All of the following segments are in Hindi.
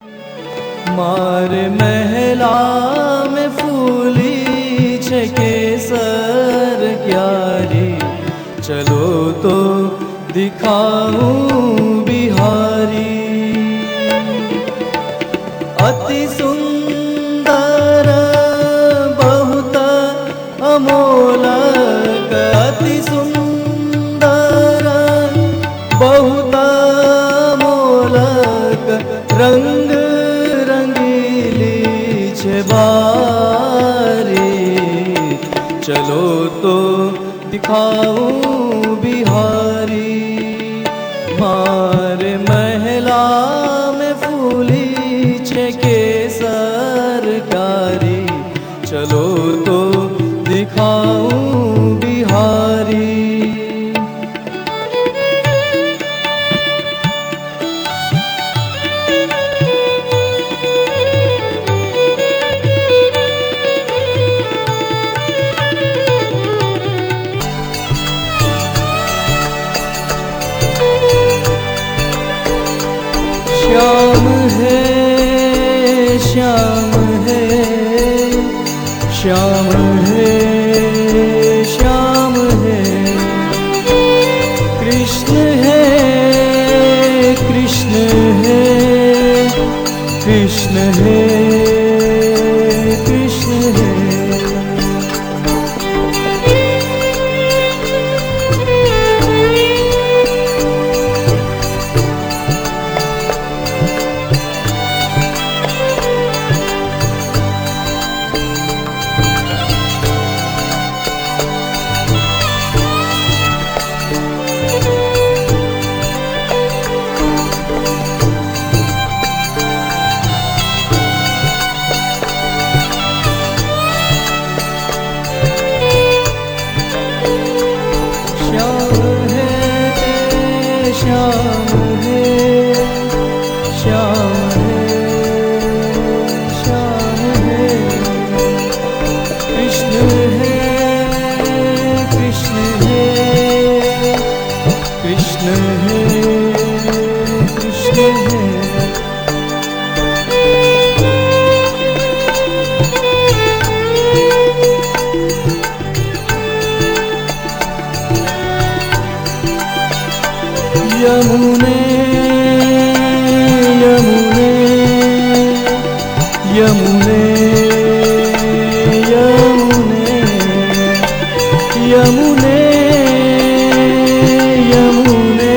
मार महला में फूली छे केसर क्यारी, चलो तो दिखाऊं बिहारी। अति सुंदर बहुत अमोलक, अति सुंदर बहुत अमोलक, रंग रंगीली छे बारी, चलो तो दिखाऊं बिहारी। मार महला में फूली छे केसर कारी, चलो तो दिखाऊं बिहारी। श्याम है, श्याम है, श्याम है, श्याम है, कृष्ण है, कृष्ण है, कृष्ण है, कृष्ण है। यमुने यमुने यमुने यमुने यमुने यमुने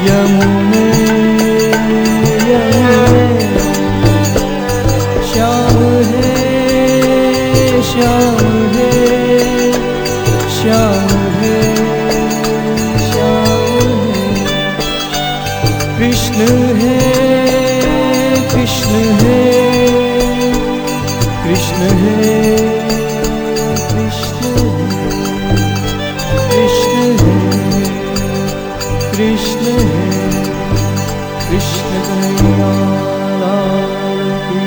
यमुने यमुने। श्याम है, श्याम है, श्याम है, कृष्ण है, कृष्ण है, कृष्ण है, कृष्ण है, कृष्ण है, कृष्ण है, कृष्ण कन्हैया लाल की।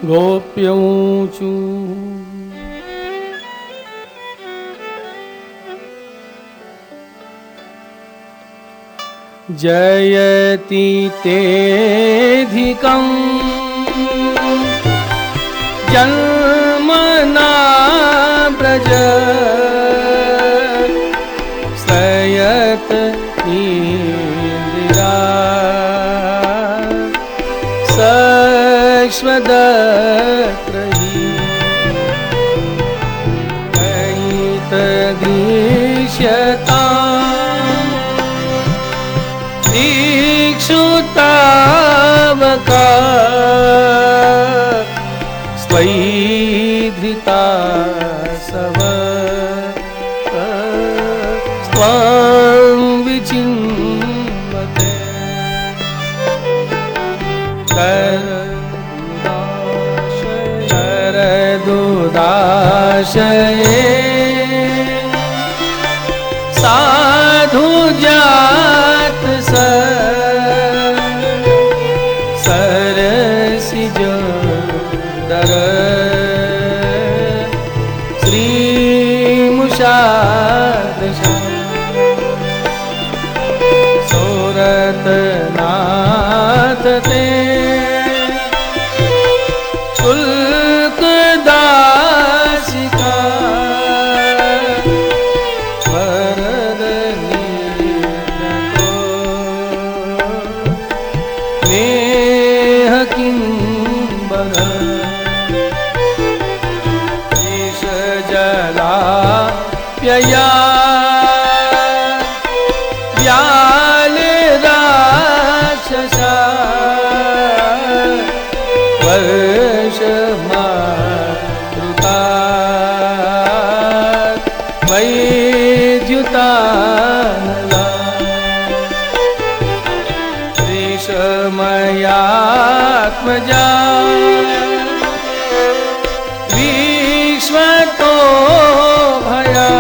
गोप्यौचु जयति तेऽधिकं जन्मना व्रज सयत इंदिरा सश्वदत्रहि दयितदृश्यता इक्षुतावका स्वैधृता सव स्वां विचिन्वते शरदुदाशये साधु जात सरसिज दर दशा सोरत नाथ ते शुल्क दासिका वरद नीलको नेह किंबर ईश जला प्यया व्याल राक्षसा वर्ष मारुता वैद्युता त्रिशमयात्मजा विश्वतो भया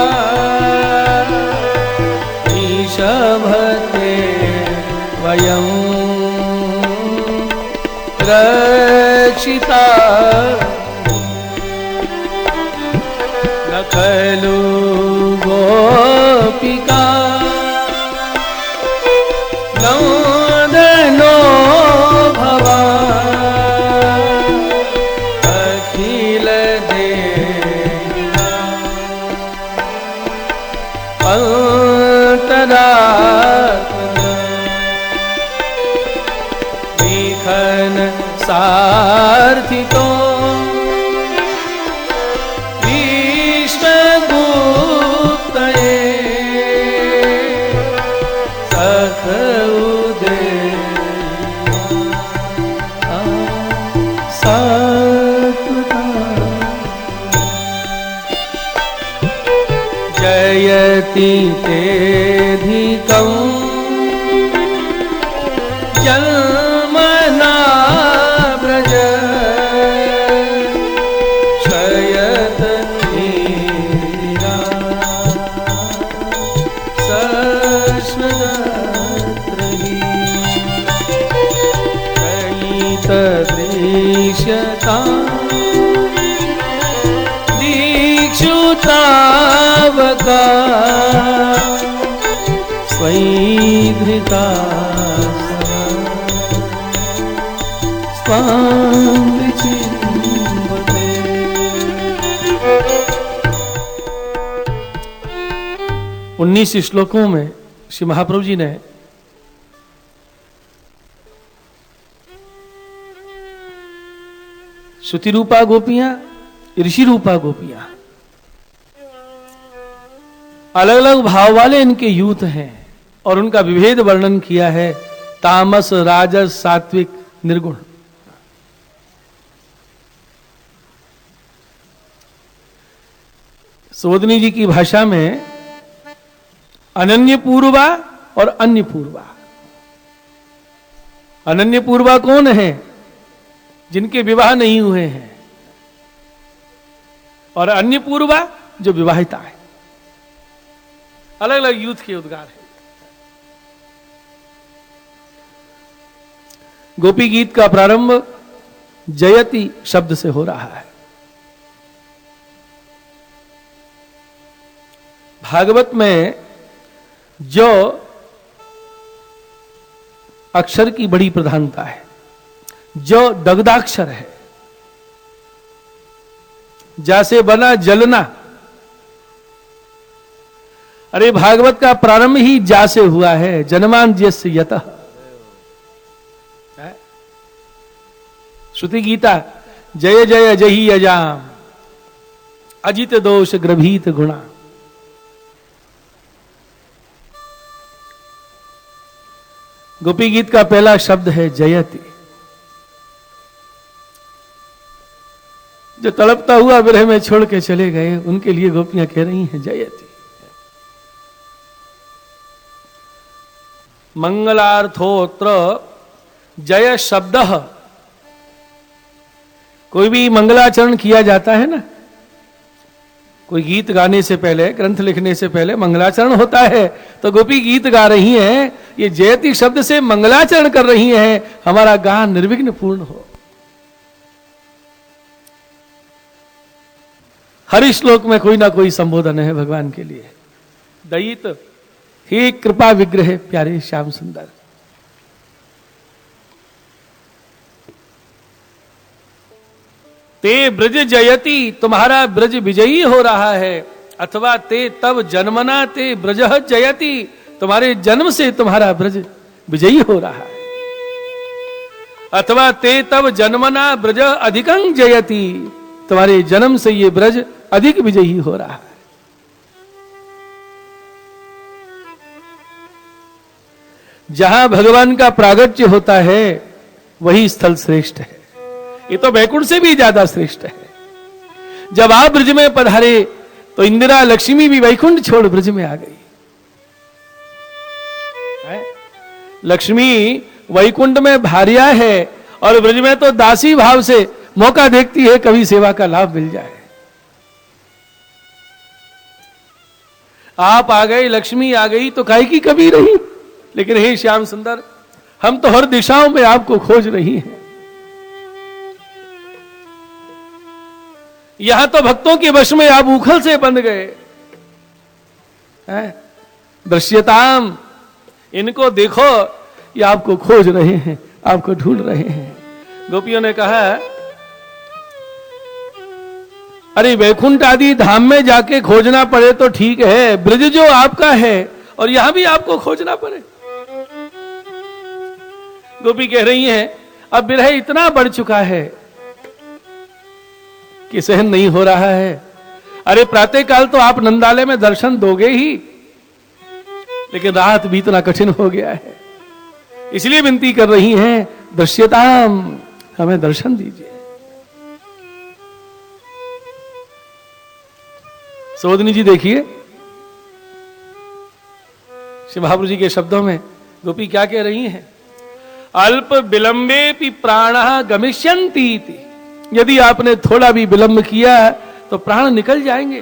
ईशभते वयं रक्षिता न खलु गोपिका नन्दनो भवा अखिल देवा अंतरात्मा विखन सार्थितो विश्वगुप्तये सख जयति तेधिकं जन्मना व्रज क्षयत नीरा सश्वदत्रहि दृश्यता दीक्षुतावका स्वैधृता स्वांगचिंबते। 19 श्लोकों में श्री महाप्रभु जी ने श्रुति रूपा गोपियां, ऋषि रूपा गोपियां, अलग अलग भाव वाले इनके यूथ हैं और उनका विभेद वर्णन किया है, तामस राजस सात्विक निर्गुण। सोदनी जी की भाषा में अनन्य पूर्वा और अन्य पूर्वा। अनन्य पूर्वा कौन है? जिनके विवाह नहीं हुए हैं, और अन्य पूर्वा जो विवाहिता है। अलग अलग यूथ के उद्गार है। गोपी गीत का प्रारंभ जयति शब्द से हो रहा है। भागवत में जो अक्षर की बड़ी प्रधानता है, जो दग्धाक्षर है, जैसे बना जलना। अरे भागवत का प्रारंभ ही जा से हुआ है, जन्मान जस्य यतः। श्रुति गीता जय जय जही अजाम अजित दोष ग्रभीत गुणा। गोपी गीत का पहला शब्द है जयति। जो तड़पता हुआ विरह में छोड़ के चले गए, उनके लिए गोपियां कह रही हैं जयति। मंगलार्थोत्र जय शब्द। कोई भी मंगलाचरण किया जाता है ना, कोई गीत गाने से पहले, ग्रंथ लिखने से पहले मंगलाचरण होता है। तो गोपी गीत गा रही हैं, ये जयति शब्द से मंगलाचरण कर रही हैं, हमारा गान निर्विघ्न पूर्ण हो। हर श्लोक में कोई ना कोई संबोधन है भगवान के लिए। दयित, हे कृपा विग्रह प्यारे श्याम सुंदर। ते ब्रज जयति, तुम्हारा ब्रज विजयी हो रहा है। अथवा ते तब जन्मना ते ब्रज जयति, तुम्हारे जन्म से तुम्हारा ब्रज विजयी हो रहा है। अथवा ते तब जन्मना ब्रज अधिकं जयति, तुम्हारे जन्म से ये ब्रज अधिक विजयी हो रहा है। जहां भगवान का प्रागट्य होता है वही स्थल श्रेष्ठ है। ये तो वैकुंठ से भी ज्यादा श्रेष्ठ है। जब आप ब्रज में पधारे तो इंदिरा लक्ष्मी भी वैकुंठ छोड़ ब्रज में आ गई। लक्ष्मी वैकुंठ में भार्या है और ब्रज में तो दासी भाव से मौका देखती है कभी सेवा का लाभ मिल जाए। आप आ गए, लक्ष्मी आ गई तो काहे की कमी रही। लेकिन हे श्याम सुंदर, हम तो हर दिशाओं में आपको खोज रही हैं। यहां तो भक्तों के वश में आप उखल से बंध गए। दृश्यताम, इनको देखो, ये आपको खोज रहे हैं, आपको ढूंढ रहे हैं। गोपियों ने कहा, अरे वैकुंठ आदि धाम में जाके खोजना पड़े तो ठीक है, ब्रज जो आपका है और यहां भी आपको खोजना पड़े। गोपी कह रही हैं, अब विरह इतना बढ़ चुका है कि सहन नहीं हो रहा है। अरे प्रातः काल तो आप नंदालय में दर्शन दोगे ही, लेकिन रात बीतना कठिन हो गया है। इसलिए विनती कर रही हैं, दृश्यताम, हमें दर्शन दीजिए। सौदनी जी देखिए, श्री महाप्रभु जी के शब्दों में गोपी क्या कह रही हैं। अल्प विलंबे पि प्राणः गमिष्यन्ति, यदि आपने थोड़ा भी विलंब किया तो प्राण निकल जाएंगे।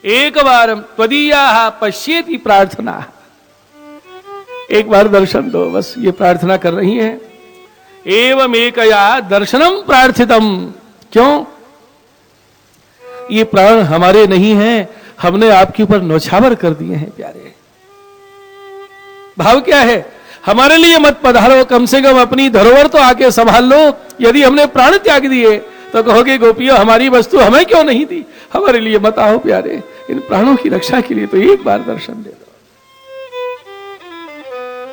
एक बार त्वदीया पश्येति प्रार्थना, एक बार दर्शन दो, बस ये प्रार्थना कर रही हैं। एवं एकया दर्शनम प्रार्थितम, क्यों? ये प्राण हमारे नहीं हैं, हमने आपके ऊपर नौछावर कर दिए हैं प्यारे। भाव क्या है? हमारे लिए मत पधारो, कम से कम अपनी धरोहर तो आके संभाल लो। यदि हमने प्राण त्याग दिए तो कहोगे गोपियों हमारी वस्तु हमें क्यों नहीं दी, हमारे लिए मत आओ प्यारे। इन प्राणों की रक्षा के लिए तो एक बार दर्शन दे दो।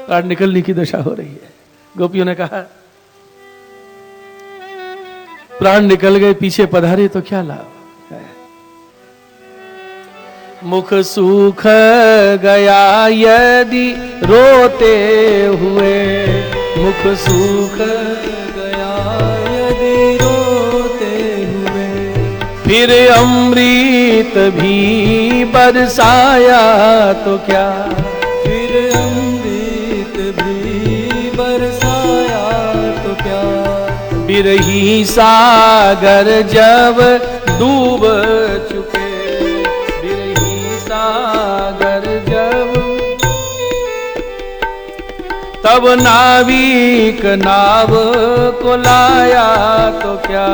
प्राण निकलने की दशा हो रही है। गोपियों ने कहा, प्राण निकल गए, पीछे पधारे तो क्या लाभ। मुख सूख गया यदि रोते हुए, मुख सूख गया यदि रोते हुए, फिर अमृत भी बरसाया तो क्या, फिर अमृत भी बरसाया तो क्या। बिरही सागर जब डूब चुके, सागर जब, तब नाविक नाव को लाया तो क्या,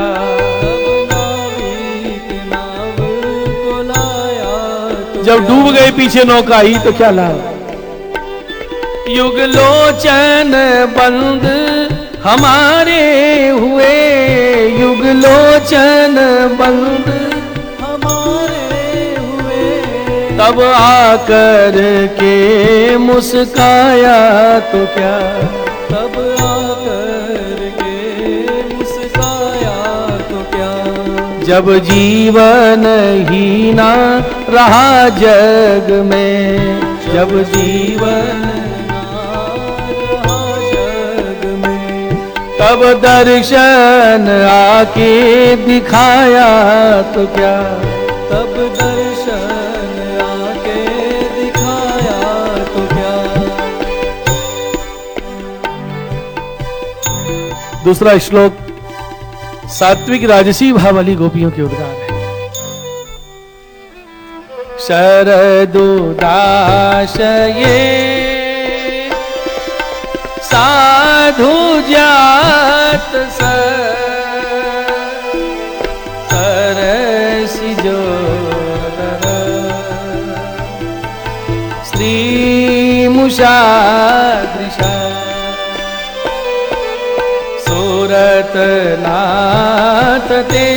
तब नाविक नाव को लाया तो जब डूब गए पीछे नौका ही तो क्या लाभ। युगलोचन बंद हमारे हुए, युगलोचन बंद तब आकर के मुस्काया तो क्या, तब आकर के मुस्काया तो क्या। जब जीवन ही ना रहा जग में, जब जीवन ना रहा जग में, तब दर्शन आके दिखाया तो क्या, तब दर्शन दूसरा श्लोक सात्विक राजसी भाव वाली गोपियों के उद्गार है। शरदोदाशये साधु जात सिजो श्री मुषा दृशा सूरत नाथ ते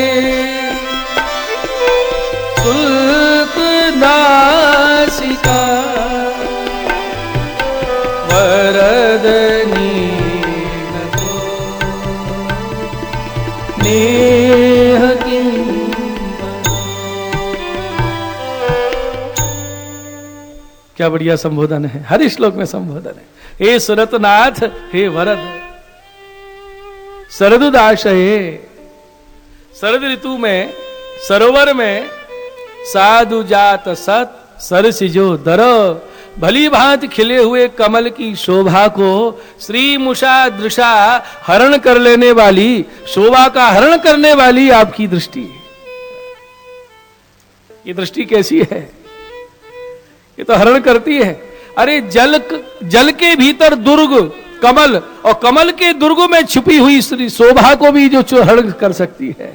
सुल्क दासिका वरदनी नेह क्या बढ़िया संबोधन है, हर श्लोक में संबोधन है। हे सुरतनाथ, हे वरद, शरदुदाशये, शरद ऋतु में सरोवर में साधु जात सत सरसिजो दर, भली भांति खिले हुए कमल की शोभा को श्री मुषा दृशा हरण कर लेने वाली, शोभा का हरण करने वाली आपकी दृष्टि। ये दृष्टि कैसी है? ये तो हरण करती है। अरे जल के भीतर दुर्ग कमल, और कमल के दुर्ग में छुपी हुई श्री शोभा को भी जो हरण कर सकती है,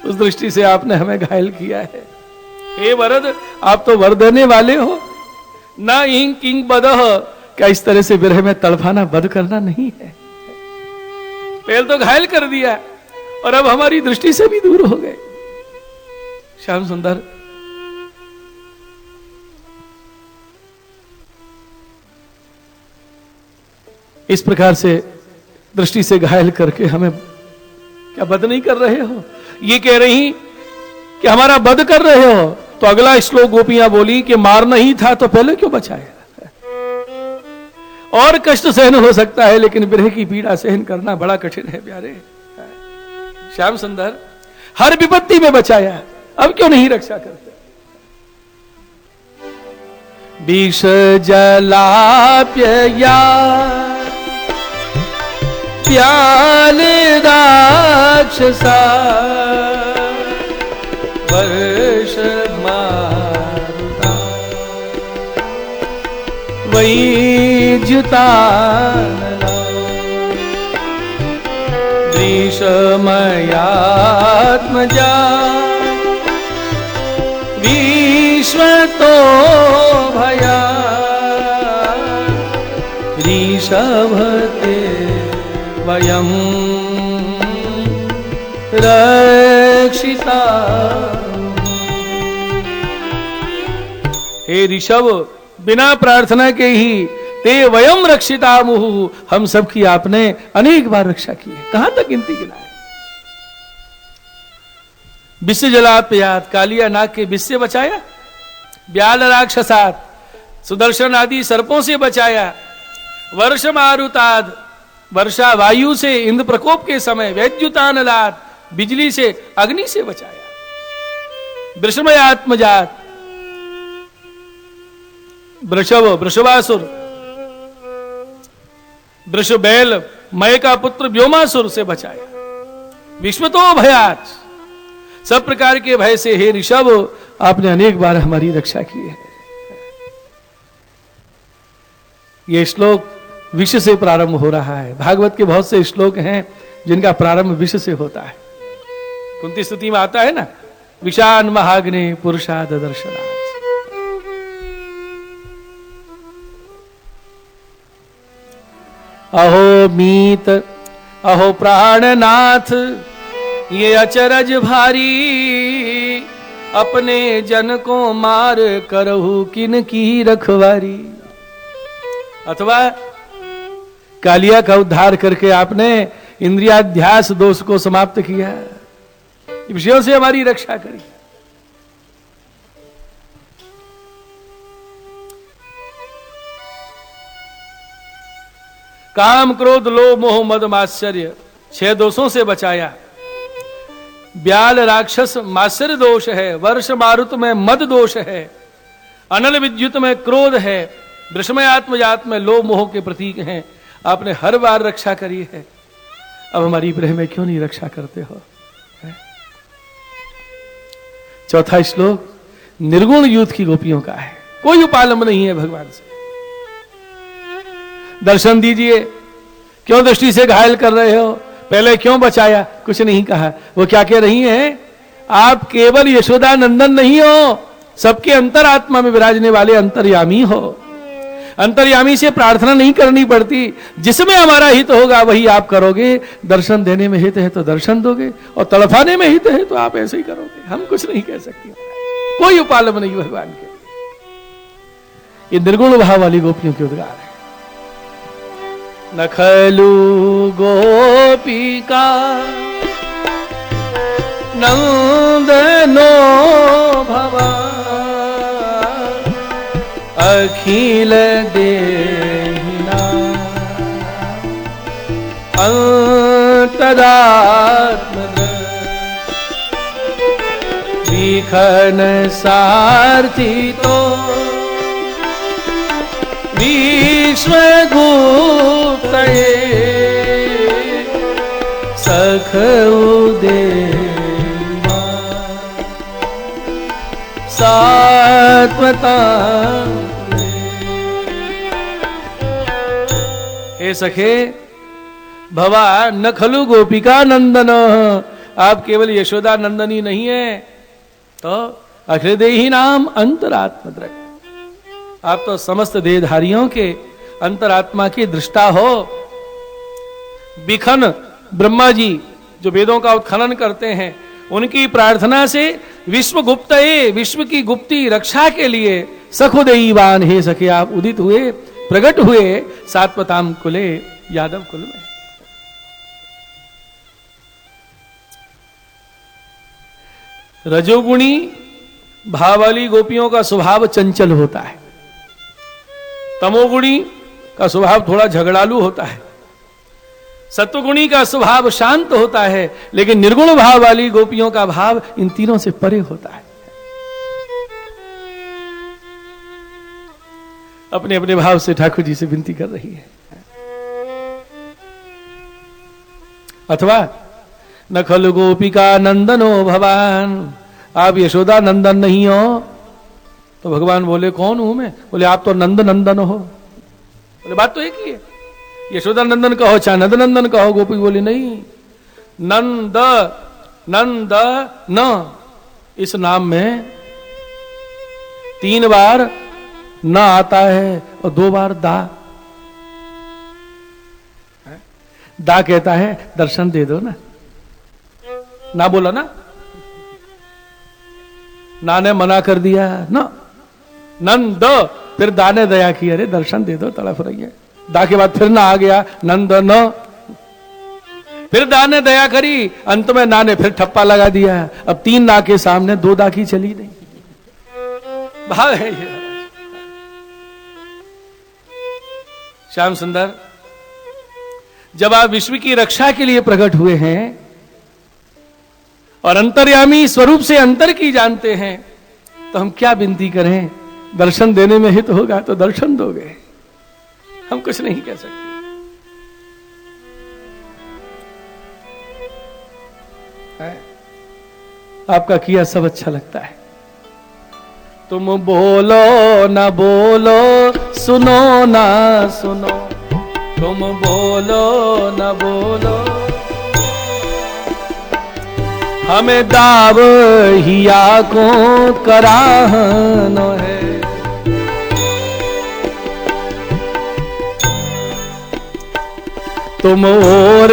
उस दृष्टि से आपने हमें घायल किया है। हे वरद, आप तो वर देने वाले हो। ना इंग किंग बदह, क्या इस तरह से विरह में तड़फाना बद करना नहीं है? पहले तो घायल कर दिया और अब हमारी दृष्टि से भी दूर हो गए। श्याम सुंदर, इस प्रकार से दृष्टि से घायल करके हमें क्या बद नहीं कर रहे हो? ये कह रही कि हमारा बद कर रहे हो, तो अगला श्लोक गोपियां बोली कि मार नहीं था तो पहले क्यों बचाया? और कष्ट सहन हो सकता है, लेकिन विरह की पीड़ा सहन करना बड़ा कठिन है प्यारे। श्याम सुंदर, हर विपत्ति में बचाया, अब क्यों नहीं रक्षा करते? विष जलाप्यया प्याल राक्षसा वर्ष मारुता वैजुतानला विषमयात्मजा विश्वतो भया ऋषभते वयं रक्षिता। हे ऋषभ, बिना प्रार्थना के ही ते वयम रक्षिता मुहु, हम सब की आपने अनेक बार रक्षा की है। कहां तक गिनती गिनाए? विष जलाप्यात, कालिया नाग के विष से बचाया, ब्याल राक्षसात, सुदर्शन आदि सर्पों से बचाया, वर्ष मारुताद, वर्षा वायु से इंद्र प्रकोप के समय, वैद्युतानलात, बिजली से अग्नि से बचाया, वृषमयात्मजात, वृषभ वृषभासुर, वृषबैल मय का पुत्र व्योमासुर से बचाया, विश्वतो भयात, सब प्रकार के भय से हे ऋषभ आपने अनेक बार हमारी रक्षा की है। यह श्लोक विष से प्रारंभ हो रहा है। भागवत के बहुत से श्लोक हैं जिनका प्रारंभ विष से होता है। कुंती स्तुति में आता है ना, विषान महाग्ने पुरुषाद दर्शनाथ। अहो मीत अहो प्राणनाथ, ये अचरज भारी, अपने जन को मार करहु किन की रखवारी। अथवा कालिया का उद्धार करके आपने इंद्रियाध्यास दोष को समाप्त किया, विषयों से हमारी रक्षा करी। काम क्रोध लोभ मोह मद मात्सर्य 6 दोषों से बचाया। ब्याल राक्षस मात्सर्य दोष है, वर्ष मारुत में मद दोष है, अनल विद्युत में क्रोध है, वृषमयात्मजात में लोभ मोह के प्रतीक हैं। आपने हर बार रक्षा करी है, अब हमारी विरह में क्यों नहीं रक्षा करते हो? चौथा श्लोक निर्गुण यूथ की गोपियों का है। कोई उपालंब नहीं है भगवान से। दर्शन दीजिए, क्यों दृष्टि से घायल कर रहे हो? पहले क्यों बचाया? कुछ नहीं कहा। वो क्या कह रही हैं? आप केवल यशोदा नंदन नहीं हो, सबके अंतरात्मा में विराजने वाले अंतर्यामी हो। अंतर्यामी से प्रार्थना नहीं करनी पड़ती, जिसमें हमारा हित होगा वही आप करोगे। दर्शन देने में हित है तो दर्शन दोगे, और तड़फाने में हित है तो आप ऐसे ही करोगे। हम कुछ नहीं कह सकते, कोई उपालम नहीं भगवान के। ये निर्गुण भाव वाली गोपियों के उद्गार है। न खलु गोपिका नंदनो भवान अखिल देहिना अंतरात्म विखन सारथी तो विश्वगुप्त सख उदेवा सात्वता। हे सखे भवा न खलु गोपिका नंदन, आप केवल यशोदा नंदनी नहीं है तो अखिल देही नाम अंतरात्मद्रक, आप तो समस्त देहधारियों के अंतरात्मा की दृष्टा हो। बिखन ब्रह्मा जी जो वेदों का उत्खनन करते हैं, उनकी प्रार्थना से विश्वगुप्त, विश्व की गुप्ती रक्षा के लिए सखुदेवान हे सखे आप उदित हुए, प्रकट हुए सात्वताम कुले, यादव कुल में। रजोगुणी भाव वाली गोपियों का स्वभाव चंचल होता है, तमोगुणी का स्वभाव थोड़ा झगड़ालू होता है, सत्वगुणी का स्वभाव शांत होता है, लेकिन निर्गुण भाव वाली गोपियों का भाव इन तीनों से परे होता है। अपने अपने भाव से ठाकुर जी से विनती कर रही है। अथवा न खलु गोपिका नंदनो भवान, आप यशोदा नंदन नहीं हो तो भगवान बोले कौन हूं मैं? बोले आप तो नंद नंदन हो। बोले बात तो एक ही है, यशोदा नंदन कहो चाहे नंद नंदन कहो। गोपी बोली नहीं, नंद नंद न, इस नाम में 3 बार न आता है और 2 बार दा। दा कहता है दर्शन दे दो ना, ना बोला ना, ना ने मना कर दिया ना, नंद, फिर दा ने दया की, अरे दर्शन दे दो, तड़फ रही है। दा के बाद फिर ना आ गया, नंद न, फिर दा ने दया करी, अंत में ना ने फिर ठप्पा लगा दिया। अब 3 ना के सामने 2 दा की चली नहीं। भाव है ये। श्याम सुंदर, जब आप विश्व की रक्षा के लिए प्रकट हुए हैं और अंतर्यामी स्वरूप से अंतर की जानते हैं, तो हम क्या विनती करें? दर्शन देने में हित होगा तो दर्शन दोगे, हम कुछ नहीं कह सकते। आपका किया सब अच्छा लगता है। तुम बोलो ना बोलो, सुनो ना सुनो, तुम बोलो ना बोलो, हमें दाव हिया को कराहनो है। तुम और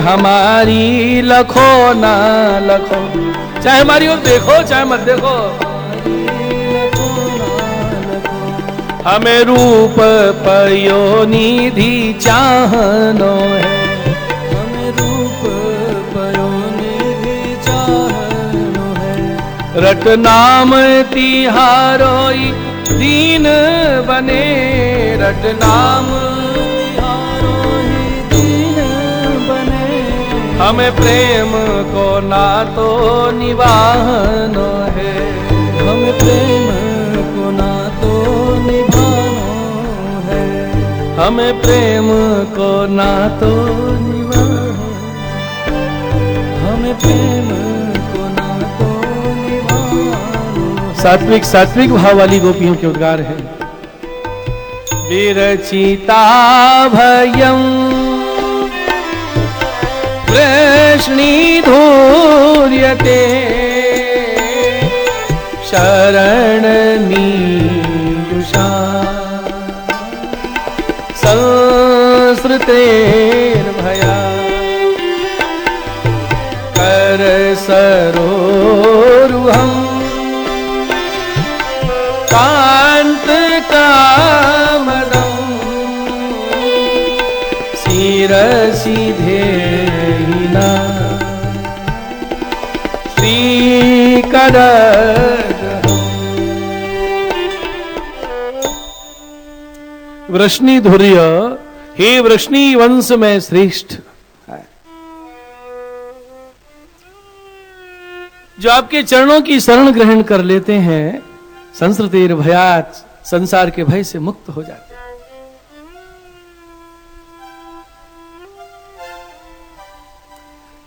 हमारी लखो ना लखो, चाहे हमारी ओर देखो चाहे मत देखो, हमें रूप पयो निधि चाहनो है। हमें रूप पयो निधि चाहनो है। रट नाम तिहारोई दीन बने, रट नाम तिहारोई दीन बने, हमें प्रेम को ना तो निभानो है। हमें प्रेम को ना तो निभानो है, हमें प्रेम को ना तो निभानो, हमें प्रेम को ना तो निभानो। सात्विक सात्विक भाव वाली गोपियों के उद्गार है। विरचिता भयं वृष्णि धूर्यते, चरण नीजुषा संसृतेर्भया कर सरोरुहं कांत कामदं शिरसि धेयिना श्रीकर वृष्णि धुर्य, हे वृष्णि वंश में श्रेष्ठ, जो आपके चरणों की शरण ग्रहण कर लेते हैं, संसृतेर भयात, संसार के भय से मुक्त हो जाते हैं।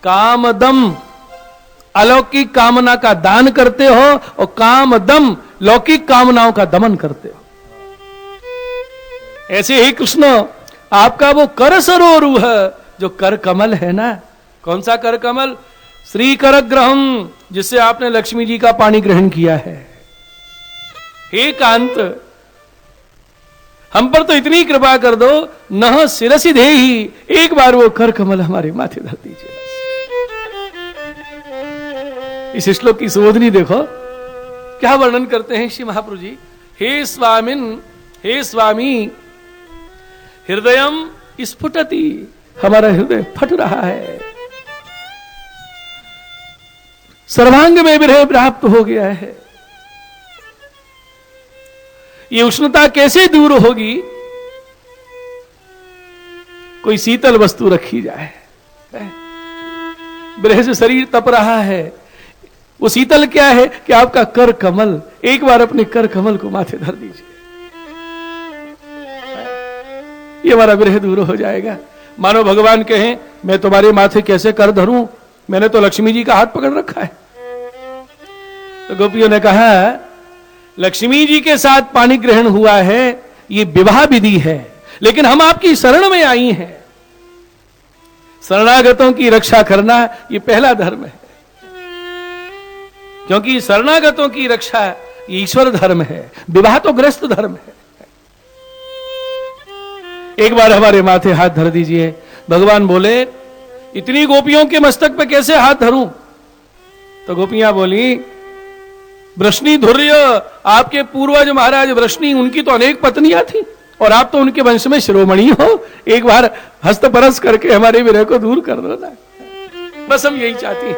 कामदम, अलौकिक कामना का दान करते हो, और कामदम, लौकिक कामनाओं का दमन करते हो। ऐसे ही कृष्ण, आपका वो कर सरोरुह, जो कर कमल है ना, कौन सा कर कमल? श्री कर ग्रहम, जिससे आपने लक्ष्मी जी का पानी ग्रहण किया है। हे कांत, हम पर तो इतनी कृपा कर दो, नह शिरसि देहि, एक बार वो कर कमल हमारे माथे धर दीजिए। इस श्लोक की सुबोधनी देखो, क्या वर्णन करते हैं श्री महाप्रभु जी। हे स्वामिन, हे स्वामी, हृदयम स्फुटति, हमारा हृदय फट रहा है, सर्वांग में विरह प्राप्त हो गया है। ये उष्णता कैसे दूर होगी? कोई शीतल वस्तु रखी जाए, विरह से शरीर तप रहा है। वो शीतल क्या है कि आपका कर कमल, एक बार अपने कर कमल को माथे धर दीजिए, ये हमारा विरह दूर हो जाएगा। मानो भगवान कहें, मैं तुम्हारे माथे कैसे कर धरूं, मैंने तो लक्ष्मी जी का हाथ पकड़ रखा है। तो गोपियों ने कहा, लक्ष्मी जी के साथ पानी ग्रहण हुआ है, ये विवाह विधि है, लेकिन हम आपकी शरण में आई हैं। शरणागतों की रक्षा करना ये पहला धर्म है, क्योंकि शरणागतों की रक्षा ये ईश्वर धर्म है, विवाह तो गृहस्थ धर्म है। एक बार हमारे माथे हाथ धर दीजिए। भगवान बोले, इतनी गोपियों के मस्तक पे कैसे हाथ धरूं? तो गोपियां बोली, वृष्णि धुर्य, आपके पूर्वज महाराज वृष्णि, उनकी तो अनेक पत्नियां थी, और आप तो उनके वंश में शिरोमणि हो, एक बार हस्तपरस करके हमारे विरह को दूर कर दो ना। बस हम यही चाहती हैं,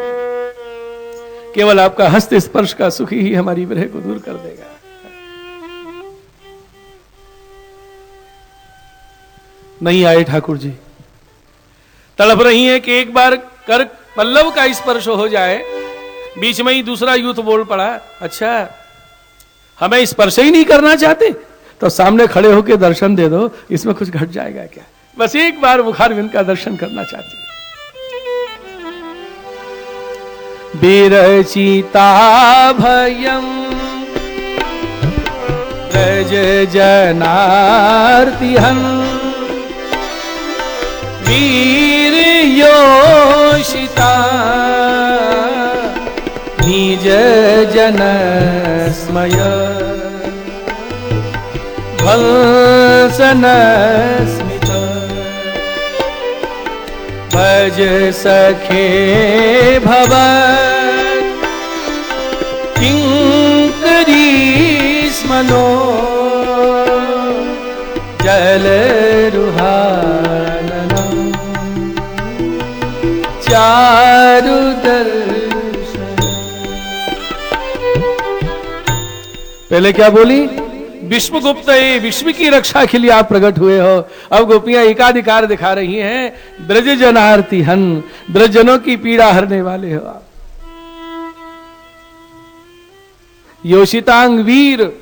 केवल आपका हस्त स्पर्श का सुख ही हमारी विरह को दूर कर देगा। नहीं आए ठाकुर जी, तड़प रही है कि एक बार कर पल्लव का स्पर्श हो जाए। बीच में ही दूसरा यूथ बोल पड़ा, अच्छा हमें स्पर्श ही नहीं करना चाहते, तो सामने खड़े होकर दर्शन दे दो, इसमें कुछ घट जाएगा क्या? बस एक बार मुखारविंद का दर्शन करना चाहती है। विरचिता भयं ब्रज जनार्तिहं वीर योषिता निज जन स्मय भंसन स्मित भज सखे भवन किंकरी स्मनो जल रुहाननम चारु दर्शन। पहले क्या बोली? विश्वगुप्त, विश्व की रक्षा के लिए आप प्रकट हुए हो। अब गोपियां एकाधिकार दिखा रही हैं, ब्रज जनार्ति हन, ब्रजजनों की पीड़ा हरने वाले हो आप। योषितांग वीर,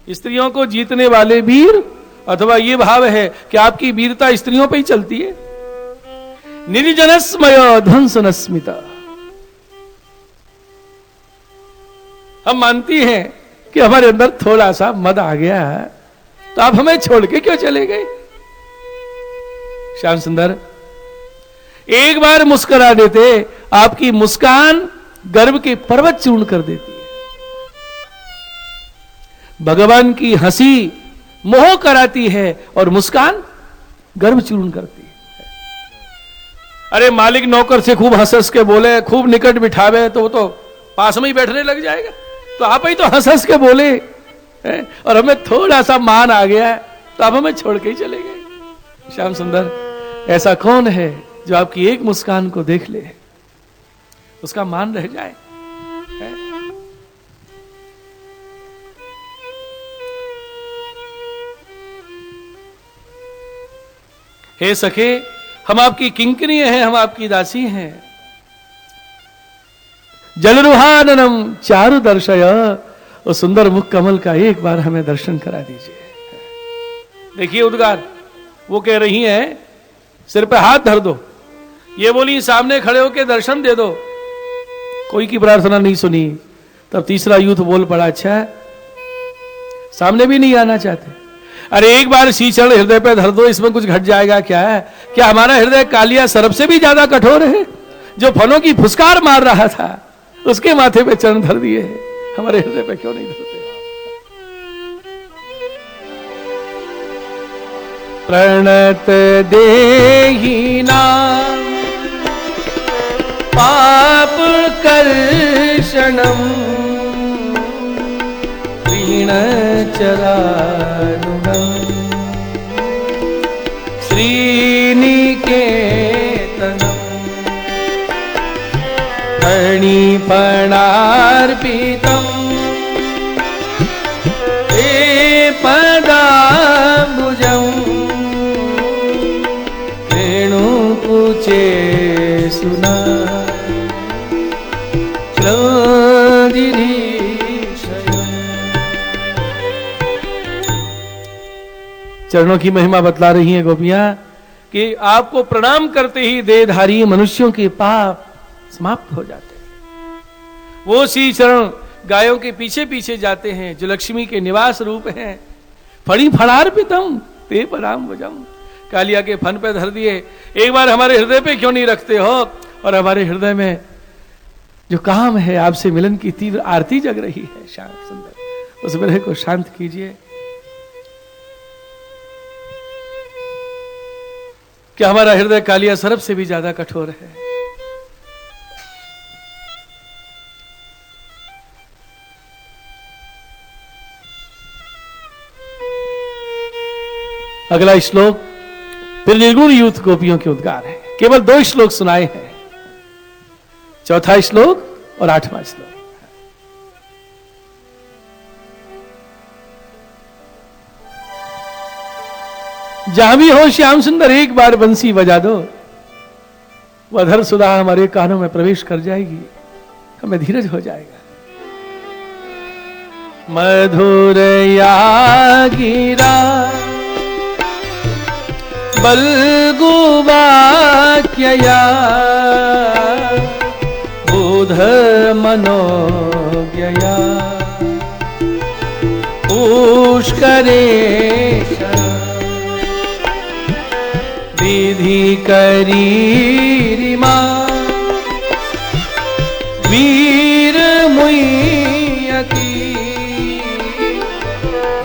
स्त्रियों को जीतने वाले वीर, अथवा ये भाव है कि आपकी वीरता स्त्रियों पे ही चलती है। निर्जनस्मय ध्वंसनस्मिता, हम मानती हैं कि हमारे अंदर थोड़ा सा मद आ गया है, तो आप हमें छोड़ के क्यों चले गए? श्याम सुंदर, एक बार मुस्कुरा देते, आपकी मुस्कान गर्व के पर्वत चूर्ण कर देती है। भगवान की हंसी मोह कराती है और मुस्कान गर्भ चूर्ण करती है। अरे मालिक नौकर से खूब हंस हंस के बोले, खूब निकट बिठावे, तो वो तो पास में ही बैठने लग जाएगा। तो आप ही तो हंस हंस के बोले और हमें थोड़ा सा मान आ गया है, तो आप हमें छोड़ के ही चले गए। श्याम सुंदर, ऐसा कौन है जो आपकी एक मुस्कान को देख ले, उसका मान रह जाए? हे सखे, हम आपकी किंकरी हैं, हम आपकी दासी हैं। जलरुहाननम चारु दर्शय, उस सुंदर मुख कमल का एक बार हमें दर्शन करा दीजिए। देखिए उद्गार, वो कह रही हैं सिर पे हाथ धर दो, ये बोली सामने खड़े होके दर्शन दे दो। कोई की प्रार्थना नहीं सुनी। तब तीसरा यूथ बोल पड़ा, अच्छा सामने भी नहीं आना चाहते? अरे एक बार शीचरण हृदय पे धर दो, इसमें कुछ घट जाएगा क्या है? क्या हमारा हृदय कालिया सर्प से भी ज्यादा कठोर है? जो फलों की फुसकार मार रहा था, उसके माथे पे चरण धर दिए, हमारे हृदय पे क्यों नहीं धरते? प्रणत देहि नाम पाप कर्षणम चरानुगम श्रीनिकेतनम फणिफणार्पितम हे पदाम्बुजम रेणुकुचे सुना क्रोधिनी। चरणों की महिमा बतला रही हैं गोपियां कि आपको प्रणाम करते ही देहधारी मनुष्यों के पाप समाप्त हो जाते हैं। वो श्री चरण गायों के पीछे पीछे जाते हैं जो लक्ष्मी के निवास रूप हैं। फणी फणार्पितम ते पदाम्बुजम, कालिया के फन पे धर दिए। एक बार हमारे हृदय पे क्यों नहीं रखते हो? और हमारे हृदय में जो काम है, आपसे मिलन की तीव्र आरती जग रही है। श्याम सुंदर, उस विरह को शांत कीजिए। क्या हमारा हृदय कालिया सर्प से भी ज्यादा कठोर है? अगला श्लोक फिर निर्गुण यूथ गोपियों के उद्गार है। केवल 2 श्लोक सुनाए हैं, चौथा श्लोक और 8वां श्लोक। जहां भी हो श्याम सुंदर, एक बार बंसी बजा दो, वधर सुधा हमारे कानों में प्रवेश कर जाएगी, हमें धीरज हो जाएगा। मधुर या गिरा बल्गुवाक्यया बोध मनोज्ञया पुष्करेश विधि करीरिमा वीर मुयति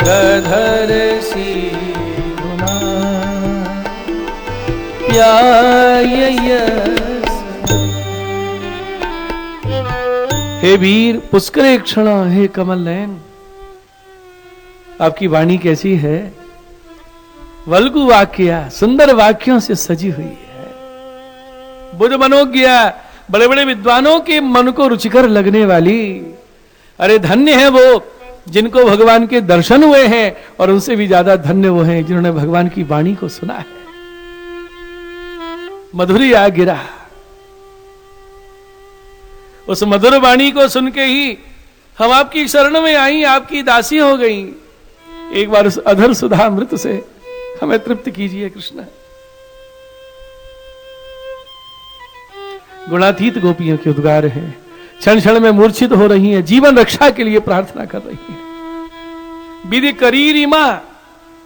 गधर सी गुना हे वीर पुष्करे क्षण, हे कमल नयन, आपकी वाणी कैसी है? वल्गु वाक्या, सुंदर वाक्यों से सजी हुई है। बुध मनोज्ञा, बड़े बड़े विद्वानों के मन को रुचिकर लगने वाली। अरे धन्य है वो जिनको भगवान के दर्शन हुए हैं, और उनसे भी ज्यादा धन्य वो हैं जिन्होंने भगवान की वाणी को सुना है। मधुरी आ गिरा, उस मधुर वाणी को सुन के ही हम आपकी शरण में आई, आपकी दासी हो गई। एक बार उस अधर सुधा अमृत से हमें तृप्त कीजिए कृष्ण। गुणातीत गोपियों के उद्गार हैं, क्षण क्षण में मूर्छित हो रही हैं, जीवन रक्षा के लिए प्रार्थना कर रही हैं। विधि करीर इमा,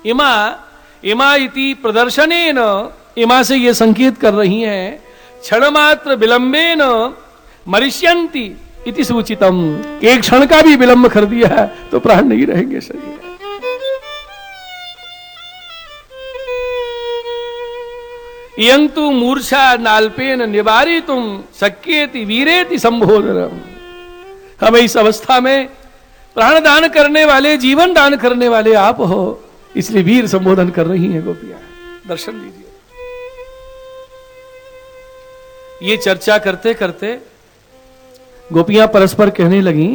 इमा इमा इति प्रदर्शनेन, इमा से ये संकेत कर रही हैं, क्षण मात्र विलंबेन मरिष्यन्ति इति सूचितम, एक क्षण का भी विलंब कर दिया तो प्राण नहीं रहेंगे शरीर। यंतु मूर्छा नाल्पेन निवारितुम शक्येति वीरेति संबोधनम। हम इस अवस्था में प्राण दान करने वाले, जीवन दान करने वाले आप हो, इसलिए वीर संबोधन कर रही हैं गोपियां। दर्शन दीजिए। ये चर्चा करते करते गोपियां परस्पर कहने लगी,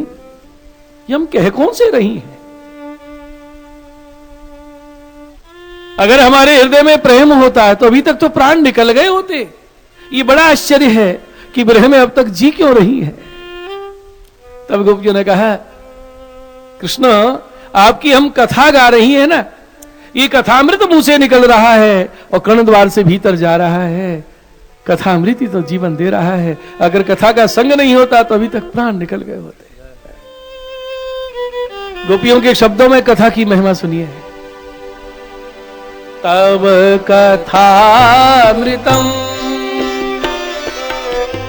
ये हम कह कौन से रही हैं? अगर हमारे हृदय में प्रेम होता है तो अभी तक तो प्राण निकल गए होते। ये बड़ा आश्चर्य है कि विरह में अब तक जी क्यों रही है। तब गोपियों ने कहा, कृष्ण आपकी हम कथा गा रही है ना, ये कथामृत मुंह से निकल रहा है और कर्णद्वार से भीतर जा रहा है। कथामृत ही तो जीवन दे रहा है। अगर कथा का संग नहीं होता तो अभी तक प्राण निकल गए होते। गोपियों के शब्दों में कथा की महिमा सुनिए। तब कथामृतम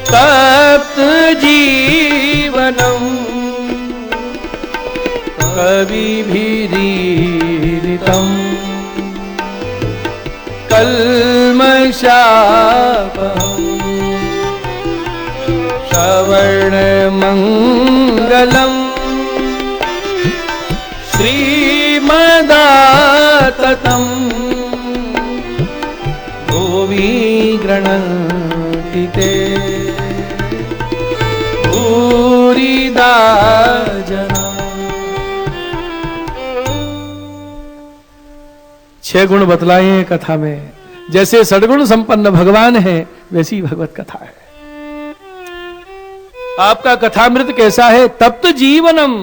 तप्त जीवनम कविभिरीरितम कल्मषापहम् श्रवणमङ्गलम् श्रीमदाततम् भुवि गृह्णन्ति ते भूरिदा जना। 6 गुण बतलाए हैं कथा में। जैसे सद्गुण संपन्न भगवान है वैसी भगवत कथा है। आपका कथामृत कैसा है? तप्त जीवनम,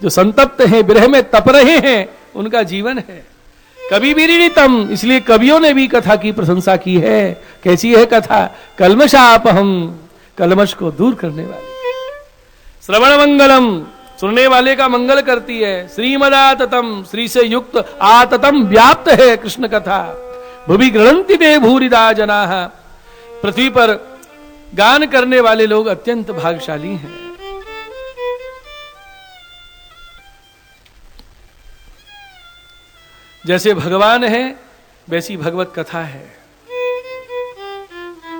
जो संतप्त हैं, विरह में तप रहे हैं, उनका जीवन है। कवि विरीडितम, इसलिए कवियों ने भी कथा की प्रशंसा की है। कैसी है कथा? कल्मषापहम, कलमश को दूर करने वाली। श्रवण मंगलम, सुनने वाले का मंगल करती है। श्रीमदाततम, श्री से युक्त आततम व्याप्त है कृष्ण कथा। भुवि गृह्णन्ति ते भूरिदा जनाः, पृथ्वी पर गान करने वाले लोग अत्यंत भाग्यशाली हैं। जैसे भगवान है वैसी भगवत कथा है।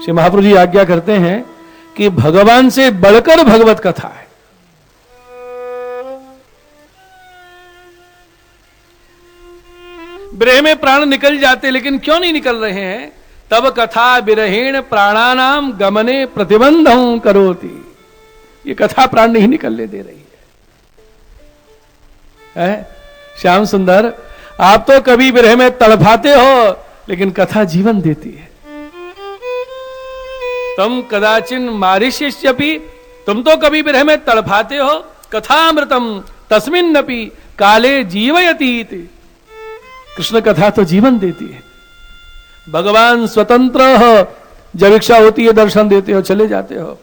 श्री महाप्रभु जी आज्ञा करते हैं कि भगवान से बढ़कर भगवत कथा है। विरह में प्राण निकल जाते, लेकिन क्यों नहीं निकल रहे हैं? तब कथा विरहेण प्राणानाम गमने प्रतिबंधं करोति। ये कथा प्राण नहीं निकलने दे रही है। श्याम सुंदर, आप तो कभी विरह में तड़फाते हो, लेकिन कथा जीवन देती है। तुम कदाचिन मारिष्यपि, तुम तो कभी विरह में तड़फाते हो। कथामृतम तस्मिन्नपि काले जीवयति। कृष्ण कथा तो जीवन देती है। भगवान स्वतंत्र हो, जब इच्छा होती है दर्शन देते हो, चले जाते हो।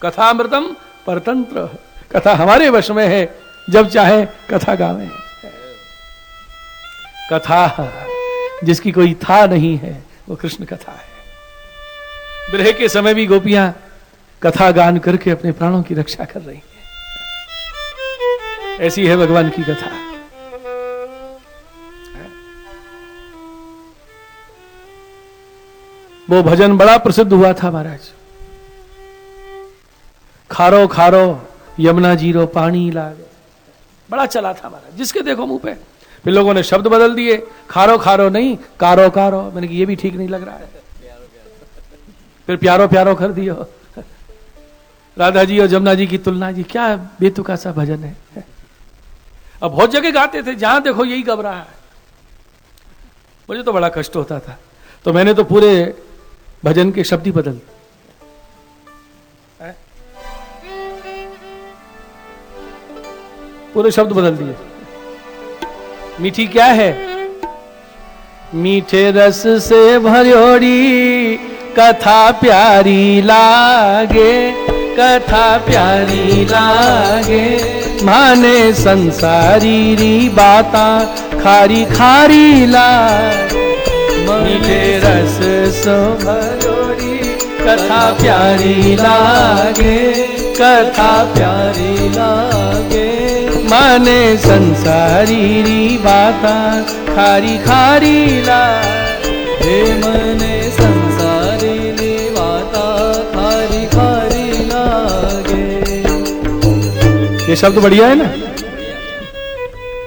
कथामृतम परतंत्र, कथा हमारे वश में है, जब चाहे कथा गावें। कथा जिसकी कोई था नहीं है वो कृष्ण कथा है। विरह के समय भी गोपियां कथा गान करके अपने प्राणों की रक्षा कर रही हैं। ऐसी है भगवान की कथा। वो भजन बड़ा प्रसिद्ध हुआ था महाराज। खारो खारो यमुना जीरो पानी लागे, बड़ा चला था महाराज, जिसके देखो मुंह पे। फिर लोगों ने शब्द बदल दिए, खारो खारो नहीं कारो कारो। मैंने कहा ये भी ठीक नहीं लग रहा है। फिर प्यारो प्यारो कर दियो। राधा जी और जमुना जी की तुलना, जी क्या बेतुका सा भजन है। अब बहुत जगह गाते थे, जहां देखो यही गब रहा है। मुझे तो बड़ा कष्ट होता था, तो मैंने तो पूरे भजन के शब्द ही बदल, पूरे शब्द बदल दिए। मीठी क्या है? मीठे रस से भरियोड़ी कथा प्यारी लागे, कथा प्यारी लागे। माने संसारी री बाता खारी खारी लागे। मीठे रस से भरियोड़ी कथा प्यारी लागे, कथा प्यारी लागे, माने संसारी री बाता खारी खारी लागे, मने संसारी री बाता खारी खारी लागे। ये शब्द बढ़िया है ना।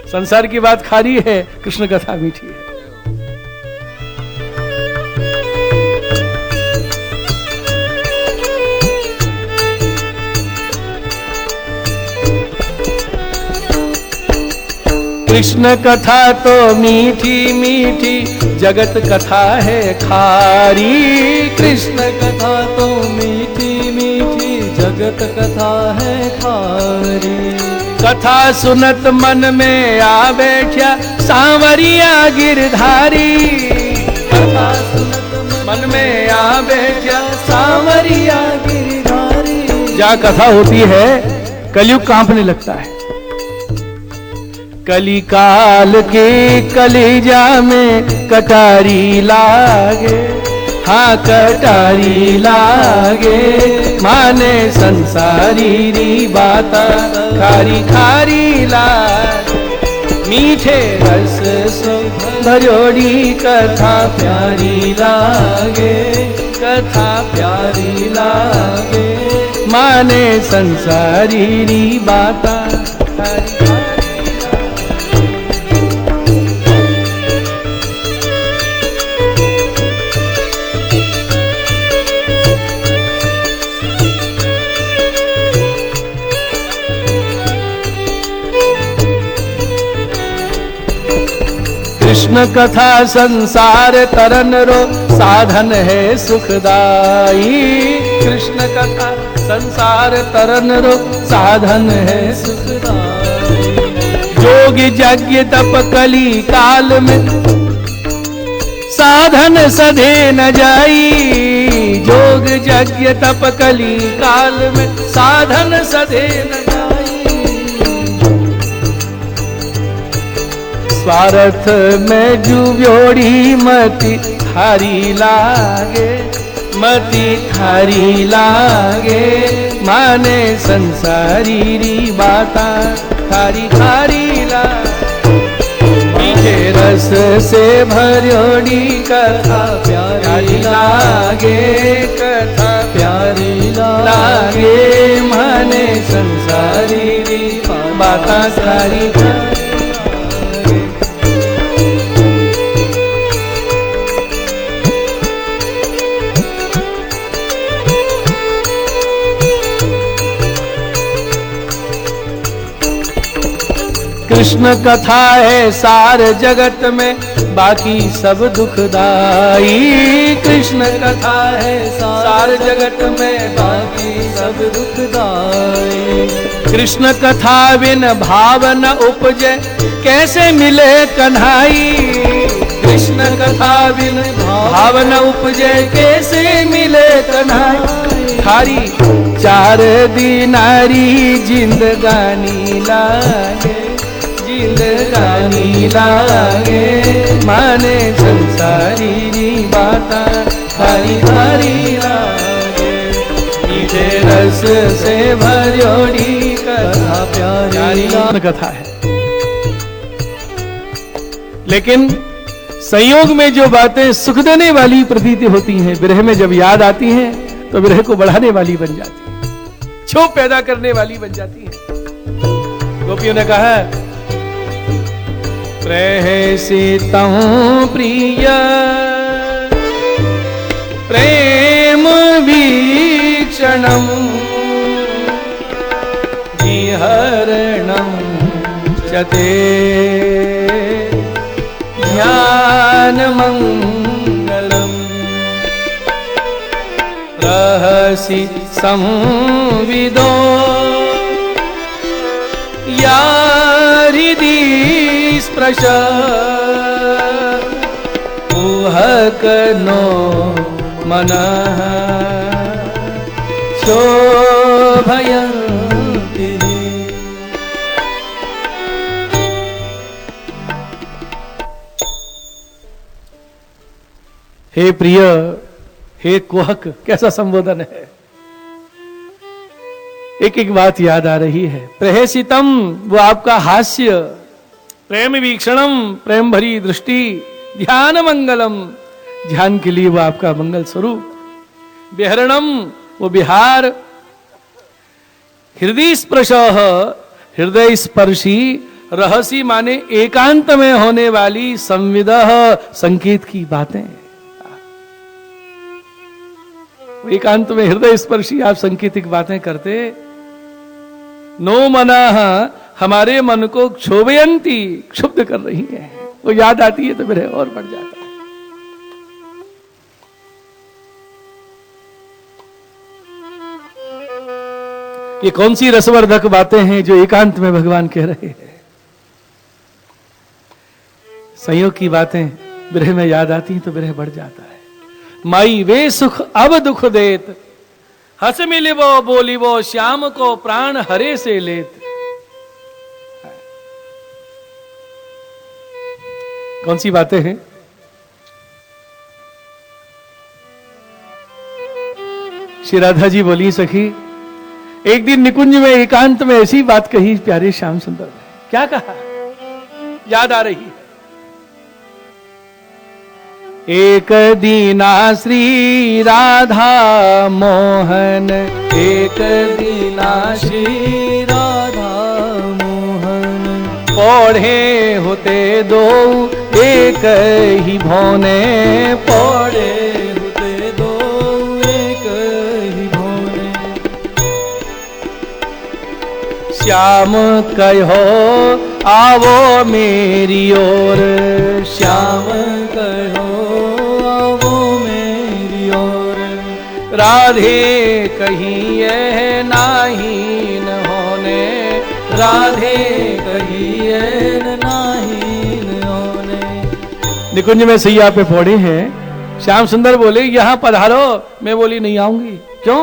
संसार की बात खारी है, कृष्ण कथा मीठी है। कृष्ण कथा तो मीठी मीठी, जगत कथा है खारी। कृष्ण कथा तो मीठी मीठी, जगत कथा है खारी। कथा सुनत मन में आ बैठा सांवरिया गिरधारी, कथा सुनत मन में आ बैठा सांवरिया गिरधारी। जहाँ कथा होती है कलयुग कांपने लगता है। कली काल के कलेजा में कटारी लागे, हाँ कटारी लागे, माने संसारी री बाता खारी खारी लागे। मीठे रस से भरोड़ी कथा प्यारी लागे, कथा प्यारी लागे, माने संसारी री बाता खारी खारी। कृष्ण कथा संसार तरन रो साधन है सुखदाई। कृष्ण कथा संसार तरन रो साधन है सुखदाई। योग यज्ञ तप कली काल में साधन सधे न जाई। योग यज्ञ तप कली काल में साधन सधे न जाई। स्वार्थ में जुब्योड़ी मति थारी लागे, मति थारी लागे, माने संसारी री बाता खारी खारी लागे। मीठे रस से भरोड़ी कथा प्यारी लागे, कथा प्यारी लागे, माने संसारी री बाता खारी खारी। कृष्ण कथा है सार जगत में बाकी सब दुखदाई। कृष्ण कथा है सार जगत में बाकी सब दुखदाई। कृष्ण कथा बिन भाव न उपजे कैसे मिले कन्हाई। कृष्ण कथा बिन भाव न उपजे कैसे मिले कन्हाई। खारी चार दिनारी जिंदगानी लागे, जिंदगानी लागे, माने संसारी री बाता खारी खारी लागे। मीठे रस से भरोड़ी कथा प्यारी कथा है। लेकिन संयोग में जो बातें सुख देने वाली प्रतीति होती हैं, विरह में जब याद आती हैं तो विरह को बढ़ाने वाली बन जाती है, क्षोभ पैदा करने वाली बन जाती है। गोपियों ने कहा प्रेषितं प्रिय प्रेम वीक्षणं विहरणं च ते ध्यानमङ्गलम् रहसि संविदो या हृदि स्पृश कुहकनो मनः शोभयन्ति। हे प्रिय, हे कुहक, कैसा संबोधन है। एक एक बात याद आ रही है। प्रहसितम, वो आपका हास्य, प्रेम वीक्षणम, प्रेम भरी दृष्टि, ध्यान मंगलम, ध्यान के लिए वो आपका मंगल स्वरूप, विहरणम, वो विहार, हृदय स्पर्श, हृदय स्पर्शी, रहसी माने एकांत में होने वाली, संविदह, संकेत की बातें, एकांत में हृदय स्पर्शी आप संकेतिक बातें करते। नो मना, हमारे मन को क्षोभयंती, क्षुब्ध कर रही है। वो याद आती है तो मेरे और बढ़ जाता है। ये कौन सी रसवर्धक बातें हैं जो एकांत में भगवान कह रहे हैं। संयोग की बातें विरह में याद आती तो विरह बढ़ जाता है। माई वे सुख अब दुख देत, हंस मिलिबो बोलिबो श्याम को प्राण हरे से लेत। कौन सी बातें हैं? श्री राधा जी बोली, सखी एक दिन निकुंज में एकांत में ऐसी बात कही प्यारे श्याम सुंदर ने। क्या कहा? याद आ रही है। एक दीना श्री राधा मोहन, एक दीना श्री राधा मोहन, पौढ़े होते दो एक ही भौने, पौढ़े होते दो एक ही भौने। श्याम कहो आवो मेरी ओर, श्याम कहो आवो मेरी ओर, राधे कहिए नाही न होने, राधे कहिए नाही न होने। निकुंज में सैया पे पौड़े हैं। श्याम सुंदर बोले, यहां पधारो। मैं बोली, नहीं आऊंगी। क्यों?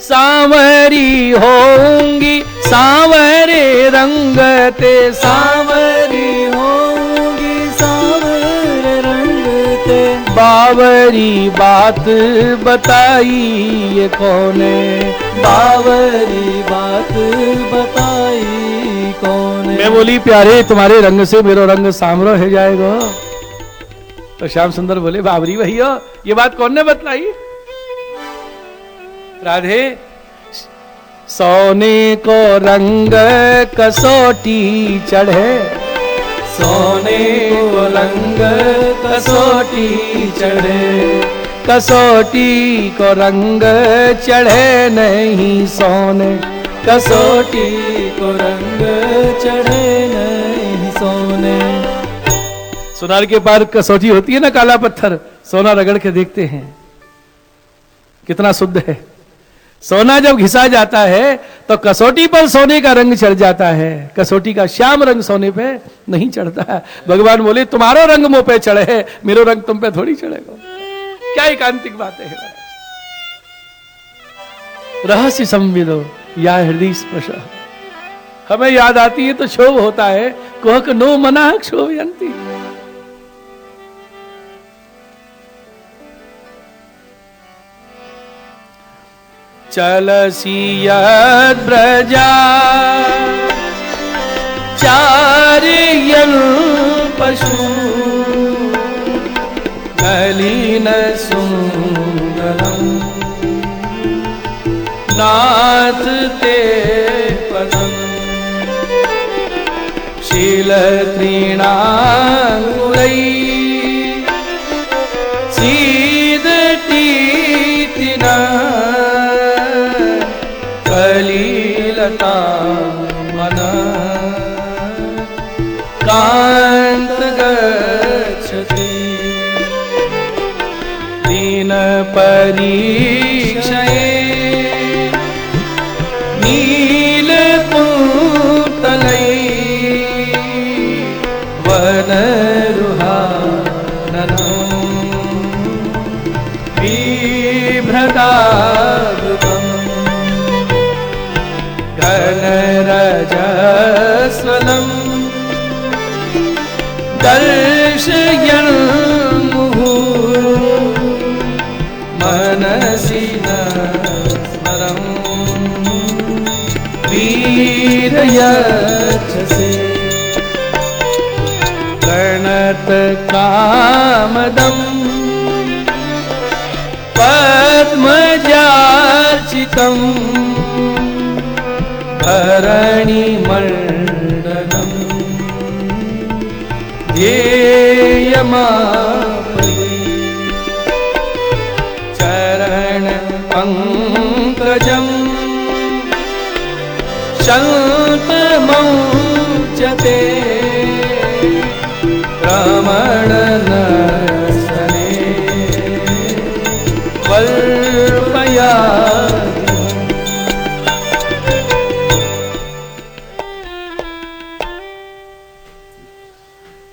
सांवरी होंगी सांवरे रंगते, सांवरी होंगी सांवरे रंगते, बावरी बात बताई ये कौने, बावरी बात बताई कौने। मैं बोली, प्यारे तुम्हारे रंग से मेरा रंग सांवरो हो जाएगा। तो श्याम सुंदर बोले, बावरी भैया ये बात कौन ने बतलाई? राधे, सोने को रंग कसौटी चढ़े, सोने को रंग कसौटी चढ़े, कसौटी को रंग चढ़े नहीं सोने, कसौटी को रंग चढ़े नहीं सोने। सोनार के पार कसौटी होती है ना, काला पत्थर, सोना रगड़ के देखते हैं कितना शुद्ध है। सोना जब घिसा जाता है तो कसौटी पर सोने का रंग चढ़ जाता है, कसौटी का श्याम रंग सोने पे नहीं चढ़ता है। भगवान बोले, तुम्हारा रंग मुंह पे चढ़े है, मेरा रंग तुम पे थोड़ी चढ़ेगा। क्या एकांतिक बातें हैं। रहस्य संविदो या हृदय स्पर्श, हमें याद आती है तो क्षोभ होता है। कुहक नो मना क्षोभयंती। चलसियत ब्रजा चार्यन पशु, नलिन सुंदरम नाथ ते पदम, शील तृणांगुलै सीदतीतिना, कलीलता मन कांत गच्छति, दीन परीक्षये नील पुतलै, वन रुहाननं बिभ्रताद्भुतम्, घनरजस्वलम् दर्शयन् मुहुः, वीर यक्षसे कर्णत कामदम् पद्मजार्चितम् धरणिमण्डलम् ध्येयमापदे चरण पंकजम् शन्तमौचते रमणनसने वल्पयामि।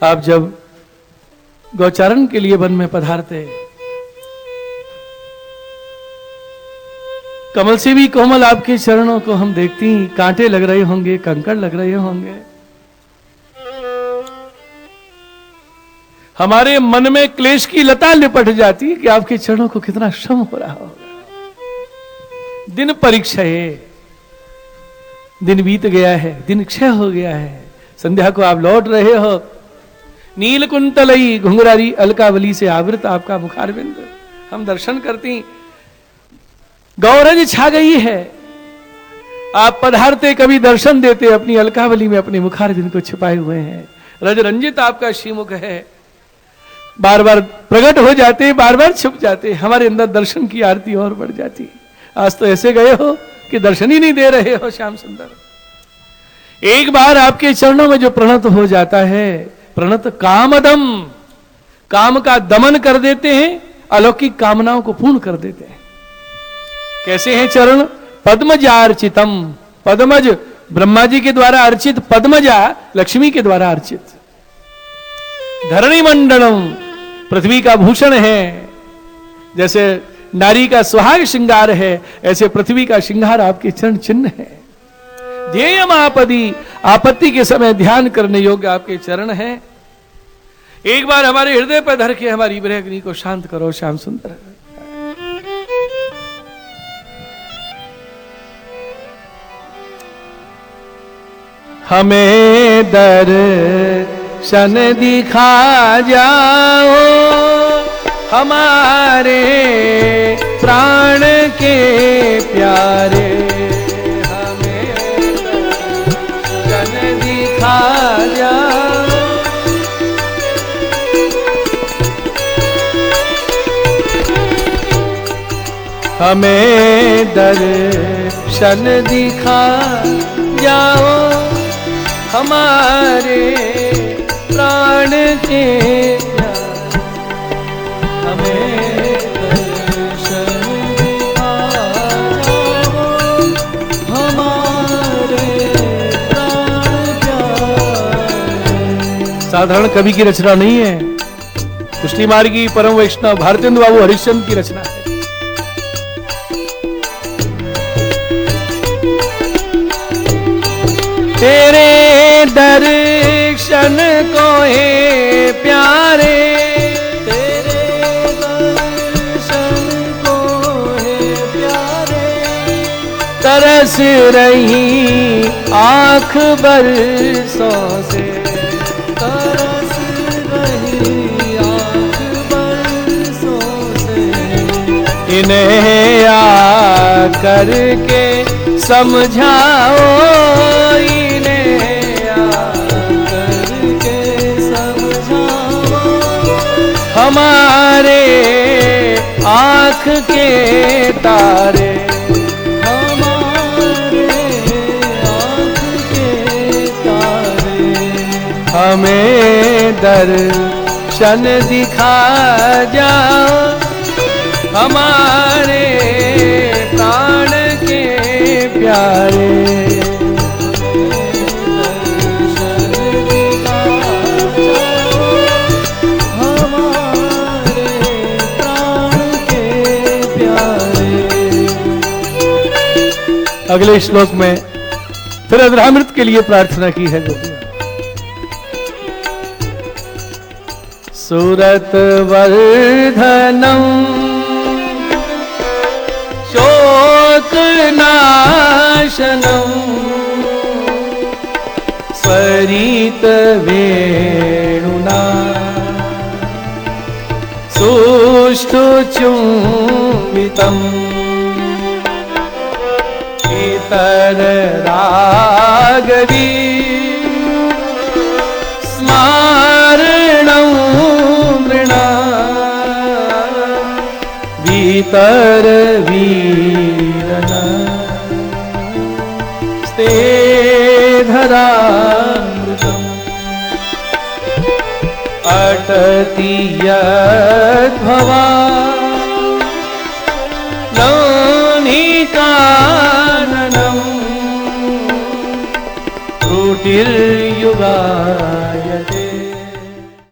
आप जब गौचारण के लिए वन में पधारते, कमल से भी कोमल आपके चरणों को हम देखती, कांटे लग रहे होंगे, कंकड़ लग रहे होंगे, हमारे मन में क्लेश की लता लिपट जाती है कि आपके चरणों को कितना श्रम हो रहा होगा। दिन परीक्षा है, दिन बीत गया है, दिन क्षय हो गया है, संध्या को आप लौट रहे हो, नील कुंतलई घुंघरारी अलकावली से आवृत आपका मुखारविंद हम दर्शन करती, गौरज छा गई है। आप पधारते कभी दर्शन देते, अपनी अलकावली में अपने मुखारविंद को छिपाए हुए हैं। रज रंजित आपका श्रीमुख है, बार बार प्रकट हो जाते, बार बार छुप जाते, हमारे अंदर दर्शन की आरती और बढ़ जाती। आज तो ऐसे गए हो कि दर्शन ही नहीं दे रहे हो श्याम सुंदर। एक बार आपके चरणों में जो प्रणत हो जाता है, प्रणत कामदम, काम का दमन कर देते हैं, अलौकिक कामनाओं को पूर्ण कर देते हैं। कैसे हैं चरण? पद्मजार्चितम, पद्मज ब्रह्मा जी के द्वारा अर्चित, पद्मजा लक्ष्मी के द्वारा अर्चित। धरणी मंडलम, पृथ्वी का भूषण है। जैसे नारी का सुहाग श्रृंगार है, ऐसे पृथ्वी का श्रृंगार आपके चरण चिन्ह है। ध्येयम आपदी, आपत्ति के समय ध्यान करने योग्य आपके चरण हैं। एक बार हमारे हृदय पर धर के हमारी विरह अग्नि को शांत करो श्याम सुंदर। हमें दर्शन दिखा जाओ हमारे प्राण के प्यारे, हमें दर्शन दिखा जाओ। हमें दर्शन दिखा जाओ हमारे प्राण के प्यारे, हमें दर्शन दिखा जाओ हमारे प्राण प्यारे। साधारण कवि की रचना नहीं है, कुश्ती मार्गी परम वैष्णव भारतेंदु बाबू हरिश्चंद्र की रचना है। तेरे दर्शन को है प्यारे, तेरे दर्शन को है प्यारे, तरस रही आंख बरसों से, तरस रही आंख बरसों से, इन्हें आकर के समझाओ, हमारे आँख के तारे, हमारे आँख के तारे, हमें दर्शन दिखा जाओ हमारे प्राण के प्यारे। अगले श्लोक में फिर अधरामृत के लिए प्रार्थना की है गोपियां। सूरत वर्धनम शोक नाशनम वेणुना सुष्ठु चुम्बितम् इतर रागवी स्मारणं मृणा वितर वीरना स्ते धरामृतम् अटति यद्भवा नौनिकाननम् त्रुटिर्